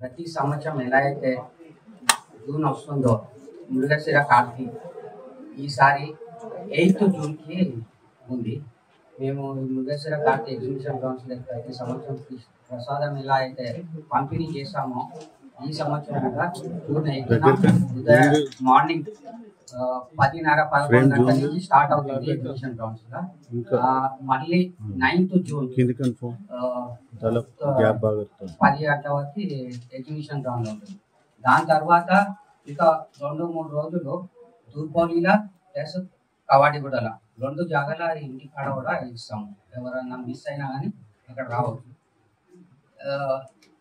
ప్రతి సంవత్సరం ఎలా అయితే జూన్ వస్తుందో మృగశిర కార్తీ ఈసారి 8th జూన్కి ఉంది. మేము మృగశిర కార్తీ ఎగ్జిబిషన్ కౌన్సిల్ ప్రతి సంవత్సరం ప్రసాదం ఎలా అయితే పంపిణీ చేస్తామో ఈ సంవత్సరం కూడా జూన్ 8న ఉదయం మార్నింగ్ 10:30-11 గంటల నుంచి స్టార్ట్ అవుతుంది ఎగ్జిబిషన్ గ్రౌండ్స్ లో. మళ్ళీ 9th జూన్ 10 గంటల వరకు ఎగ్జిబిషన్ గ్రౌండ్ లో ఉంటుంది. దాని తర్వాత ఇంకా 2-3 రోజులు తూర్పోలీల ప్లస్ కవాడిగూడల 2 జాగాల ఇంటి కాడ కూడా ఇస్తాము. ఎవరన్నా మిస్ అయినా కానీ అక్కడ రావచ్చు.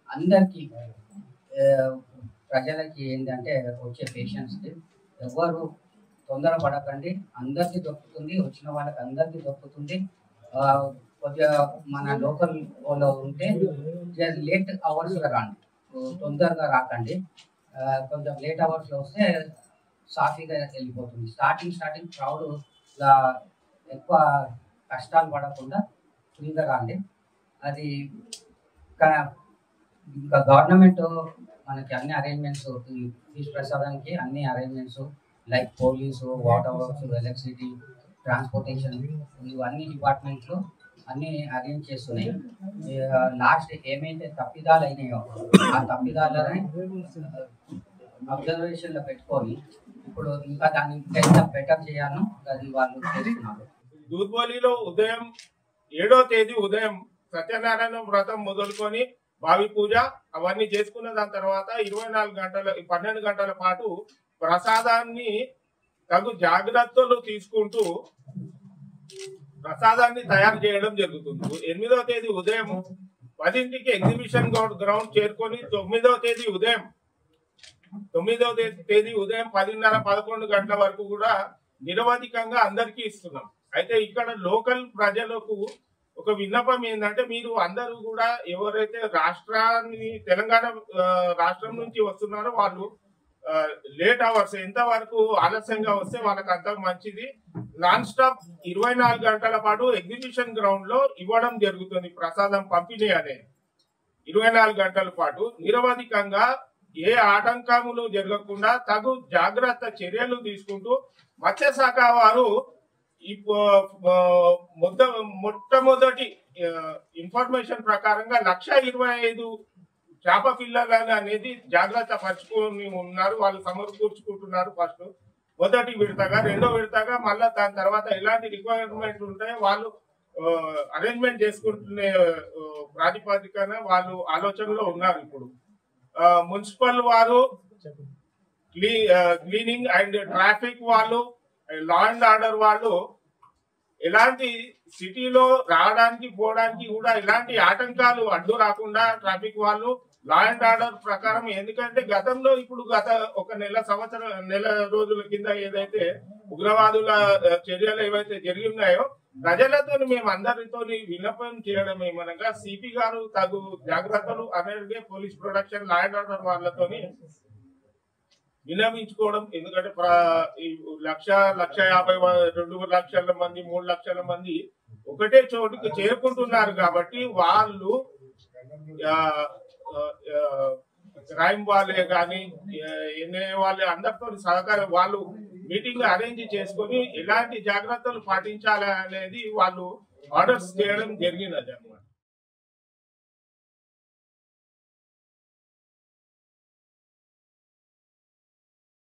అందరికీ ప్రజలకి ఏంటంటే వచ్చే పేషెంట్స్కి ఎవరు తొందర పడకండి, అందరికీ దొరుకుతుంది. వచ్చిన వాళ్ళకి అందరికీ దొరుకుతుంది. కొద్దిగా మన లోకల్ వాళ్ళు ఉంటే లేట్ అవర్స్లో రండి, తొందరగా రాకండి. కొంచెం లేట్ అవర్స్లో వస్తే సాఫీగా వెళ్ళిపోతుంది. స్టార్టింగ్ క్రౌడ్ ఎక్కువ కష్టాలు పడకుండా ఫ్రీగా రండి. అది ఇంకా గవర్నమెంట్ మనకి అన్ని అరేంజ్మెంట్స్, ఫీజు ప్రసాదానికి అన్ని arrangements like police, water works, electricity, transportation ఇవన్నీ డిపార్ట్మెంట్లు అన్నీ అరేంజ్ చేస్తున్నాయి. లాస్ట్ ఏమైతే తప్పిదాలు అయినాయో ఆ తప్పిదాలని అబ్జర్వేషన్లో పెట్టుకొని ఇప్పుడు ఇంకా దాన్ని ఇంకా బెటర్ చేయాలని అది వాళ్ళు చేస్తున్నారు. దూద్బోలిలో ఉదయం 7వ తేదీ ఉదయం సత్యనారాయణ వ్రతం మొదలుకొని భావి పూజ అవన్నీ చేసుకున్న దాని తర్వాత 12 గంటల పాటు ప్రసాదాన్ని తగు జాగ్రత్తలు తీసుకుంటూ ప్రసాదాన్ని తయారు చేయడం జరుగుతుంది. 8వ తేదీ ఉదయం 10ంటికి ఎగ్జిబిషన్ గ్రౌండ్ చేరుకొని 9వ తేదీ ఉదయం 10:30-11 గంటల వరకు కూడా నిరవధికంగా అందరికీ ఇస్తున్నాం. అయితే ఇక్కడ లోకల్ ప్రజలకు ఒక విన్నపం ఏంటంటే, మీరు అందరూ కూడా ఎవరైతే తెలంగాణ రాష్ట్రం నుంచి వస్తున్నారో వాళ్ళు లేట్ అవర్స్ ఎంత వరకు ఆలస్యంగా వస్తే వాళ్ళకి అంత మంచిది. నాన్ స్టాప్ 24 గంటల పాటు ఎగ్జిబిషన్ గ్రౌండ్ లో ఇవ్వడం జరుగుతుంది. ప్రసాదం పంపిణీ అనేది 24 గంటల పాటు నిరవధికంగా ఏ ఆటంకములు జరగకుండా తగు జాగ్రత్త చర్యలు తీసుకుంటూ మత్స్యశాఖ వారు మొట్టమొదటి ఇన్ఫర్మేషన్ ప్రకారంగా 1,25,000 చేప పిల్లలు అనేది జాగ్రత్త పరుచుకొని ఉన్నారు. వాళ్ళు సమకూర్చుకుంటున్నారు. ఫస్ట్ మొదటి విడతగా, 2వ విడతగా మళ్ళా దాని తర్వాత ఎలాంటి రిక్వైర్మెంట్ ఉంటాయో వాళ్ళు అరేంజ్మెంట్ చేసుకుంటునే ప్రాతిపదికన వాళ్ళు ఆలోచనలో ఉన్నారు. ఇప్పుడు మున్సిపల్ వారు, క్లీనింగ్ అండ్ ట్రాఫిక్ వాళ్ళు, లా అండ్ ఆర్డర్ వాళ్ళు ఎలాంటి సిటీలో రావడానికి పోవడానికి కూడా ఎలాంటి ఆటంకాలు అడ్డు రాకుండా ట్రాఫిక్ వాళ్ళు లా అండ్ ఆర్డర్ ప్రకారం, ఎందుకంటే గతంలో ఇప్పుడు గత ఒక నెల రోజుల కింద ఏదైతే ఉగ్రవాదుల చర్యలు ఏవైతే జరిగి ఉన్నాయో ప్రజలతో మేము అందరితో విన్నపం చేయడం ఏమనగా సిపి గారు తగు జాగ్రత్తలు అనేది police protection law and order వాళ్ళతోని విన్నవించుకోవడం. ఎందుకంటే 1,50,000, 2 లక్షల మంది, 3 లక్షల మంది ఒకటే చోటుకి చేరుకుంటున్నారు. కాబట్టి వాళ్ళు క్రైమ్ వాళ్ళే కానీ ఎన్ఐ వాళ్ళే అందరితో సహకారం వాళ్ళు మీటింగ్ అరేంజ్ చేసుకొని ఎలాంటి జాగ్రత్తలు పాటించాలి అనేది వాళ్ళు ఆర్డర్స్ చేయడం జరిగినది అన్నమాట.